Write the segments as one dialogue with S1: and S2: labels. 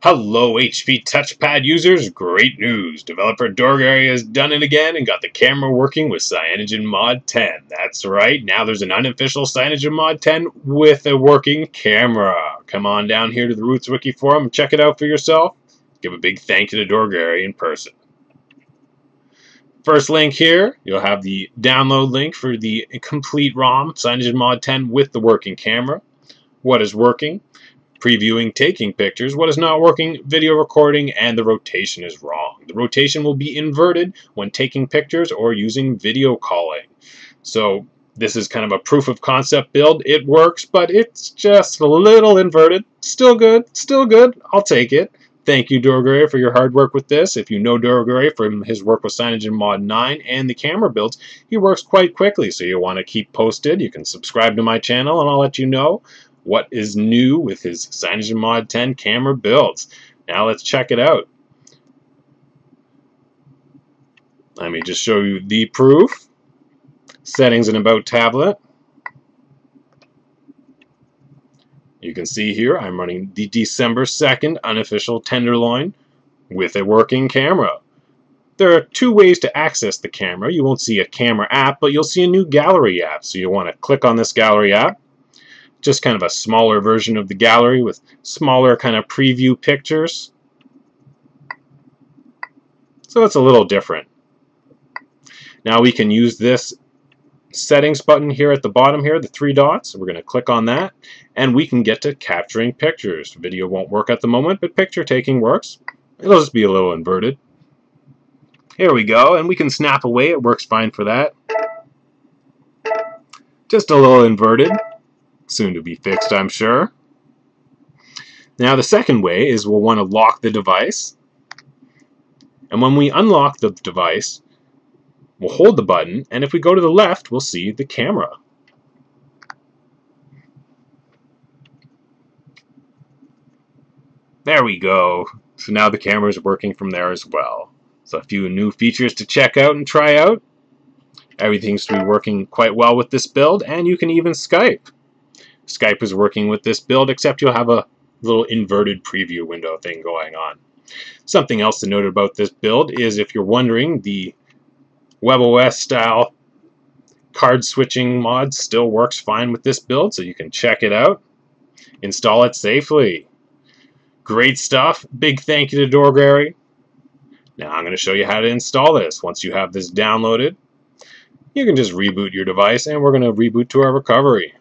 S1: Hello HP TouchPad users, great news! Developer Dorregarry has done it again and got the camera working with CyanogenMod 10. That's right, now there's an unofficial CyanogenMod 10 with a working camera. Come on down here to the Rootzwiki forum and check it out for yourself. Give a big thank you to Dorregarry in person. First link here, you'll have the download link for the complete ROM, CyanogenMod 10 with the working camera. What is working? Previewing, taking pictures. What is not working? Video recording, and the rotation is wrong. The rotation will be inverted when taking pictures or using video calling. So this is kind of a proof of concept build. It works, but it's just a little inverted. Still good, still good. I'll take it. Thank you, Dorregarry, for your hard work with this. If you know Dorregarry from his work with CyanogenMod 9 and the camera builds, he works quite quickly, so you want to keep posted. You can subscribe to my channel, and I'll let you know what is new with his CyanogenMod 10 camera builds. Now let's check it out. Let me just show you the proof. Settings and About tablet. You can see here I'm running the December 2nd unofficial Tenderloin with a working camera. There are two ways to access the camera. You won't see a camera app, but you'll see a new gallery app. So you'll want to click on this gallery app. Just kind of a smaller version of the gallery with smaller kind of preview pictures. So it's a little different. Now we can use this settings button here at the bottom here, the three dots. We're going to click on that and we can get to capturing pictures. Video won't work at the moment, but picture taking works. It'll just be a little inverted. Here we go, and we can snap away. It works fine for that. Just a little inverted. Soon to be fixed, I'm sure. Now the second way is we'll want to lock the device. And when we unlock the device, we'll hold the button, and if we go to the left, we'll see the camera. There we go. So now the camera is working from there as well. So a few new features to check out and try out. Everything's to be working quite well with this build, and you can even Skype. Skype is working with this build, except you'll have a little inverted preview window thing going on. Something else to note about this build is, if you're wondering, the WebOS style card switching mod still works fine with this build, so you can check it out. Install it safely. Great stuff. Big thank you to Dorregarry. Now I'm going to show you how to install this. Once you have this downloaded, you can just reboot your device, and we're going to reboot to our recovery.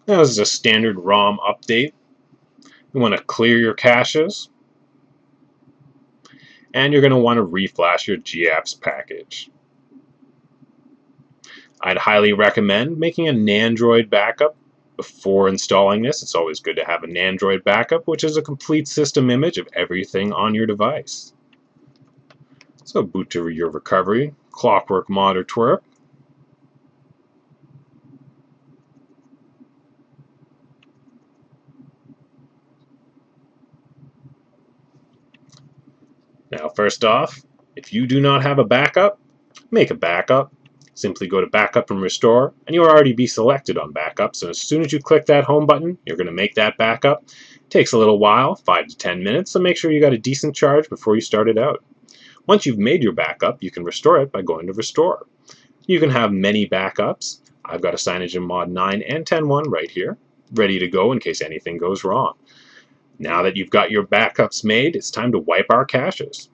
S1: Now this is a standard ROM update. You want to clear your caches, and you're going to want to reflash your GApps package. I'd highly recommend making a Nandroid backup before installing this. It's always good to have a Nandroid backup, which is a complete system image of everything on your device. So boot to your recovery, Clockwork Mod or Twerp. Now first off, if you do not have a backup, make a backup. Simply go to Backup and Restore, and you'll already be selected on backup. So as soon as you click that home button, you're going to make that backup. It takes a little while, 5 to 10 minutes, so make sure you got a decent charge before you start it out. Once you've made your backup, you can restore it by going to Restore. You can have many backups. I've got a CyanogenMod 9 and 10.1 right here, ready to go in case anything goes wrong. Now that you've got your backups made, it's time to wipe our caches.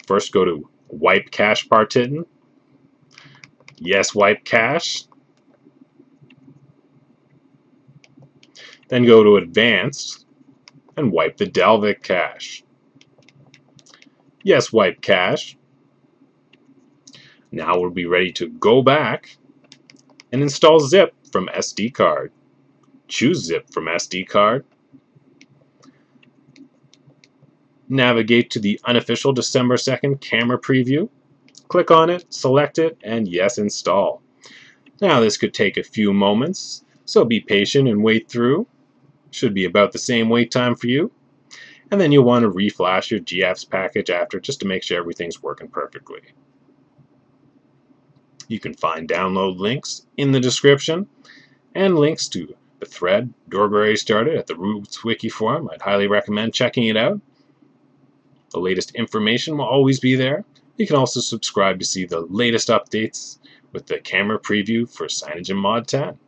S1: First, go to Wipe Cache Partition. Yes, wipe cache. Then go to Advanced and wipe the Dalvik cache. Yes, wipe cache. Now we'll be ready to go back and install zip from SD card. Choose zip from SD card. Navigate to the unofficial December 2nd camera preview. Click on it, select it, and yes, install. Now this could take a few moments, so be patient and wait through. Should be about the same wait time for you. And then you'll want to reflash your GApps package after, just to make sure everything's working perfectly. You can find download links in the description and links to the thread Dorregarry started at the Rootzwiki forum. I'd highly recommend checking it out. The latest information will always be there. You can also subscribe to see the latest updates with the camera preview for CyanogenMod Mod 10.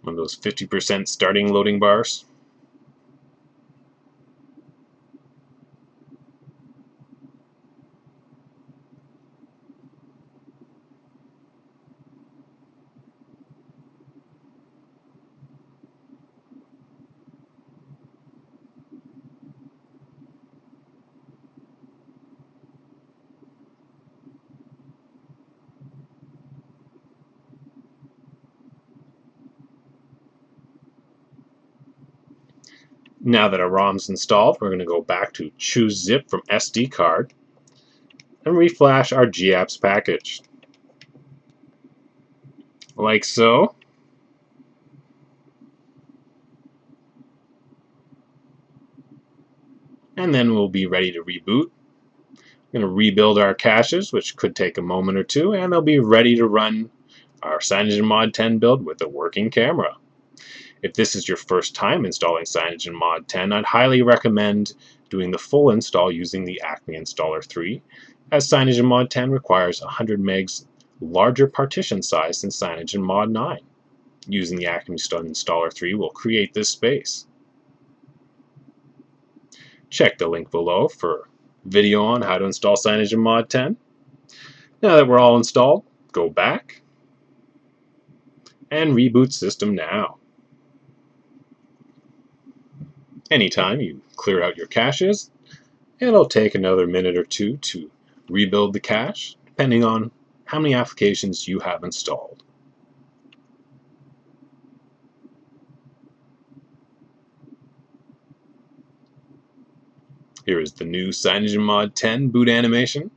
S1: One of those 50% starting loading bars. Now that our ROM's installed, we're going to go back to Choose Zip from SD card and reflash our GApps package. Like so. And then we'll be ready to reboot. We're going to rebuild our caches, which could take a moment or two, and they'll be ready to run our CyanogenMod Mod 10 build with a working camera. If this is your first time installing CyanogenMod Mod 10, I'd highly recommend doing the full install using the Acme Installer 3, as CyanogenMod Mod 10 requires 100 megs larger partition size than CyanogenMod Mod 9. Using the Acme Installer 3 will create this space. Check the link below for video on how to install CyanogenMod Mod 10. Now that we're all installed, go back and reboot system now. Anytime you clear out your caches, it'll take another minute or two to rebuild the cache, depending on how many applications you have installed. Here is the new CyanogenMod Mod 10 boot animation.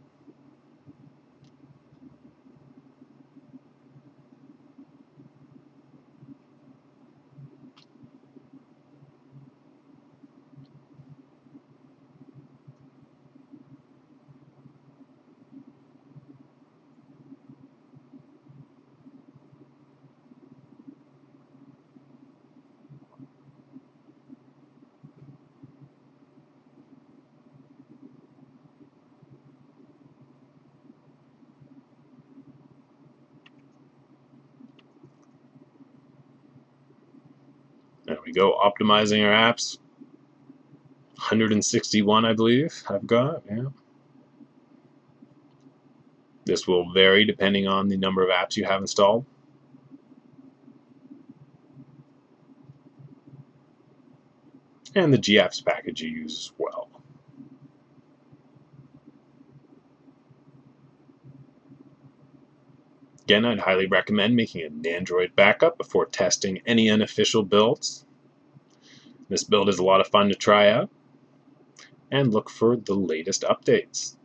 S1: There we go, optimizing our apps. 161, I believe, I've got, yeah. This will vary depending on the number of apps you have installed. And the GApps package you use as well. Again, I'd highly recommend making an Android backup before testing any unofficial builds. This build is a lot of fun to try out, and look for the latest updates.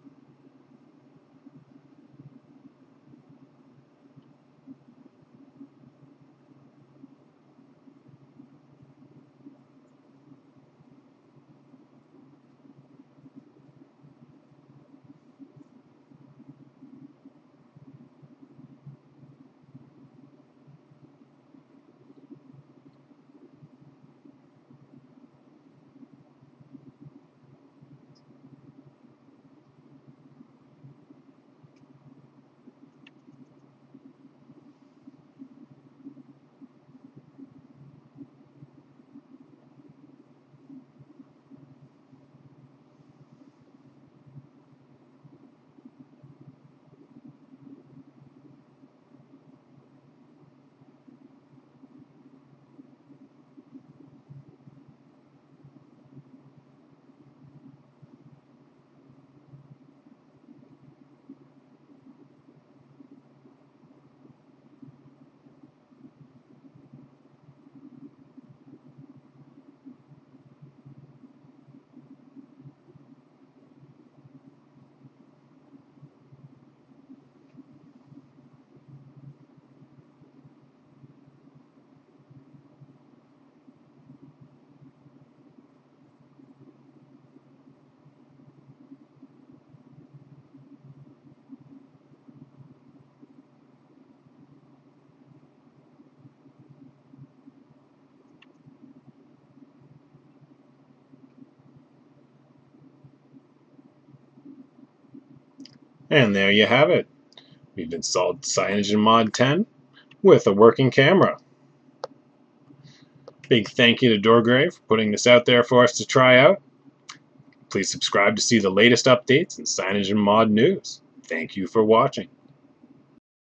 S1: And there you have it. We've installed CyanogenMod 10 with a working camera. Big thank you to Dorregarry for putting this out there for us to try out. Please subscribe to see the latest updates and CyanogenMod news. Thank you for watching.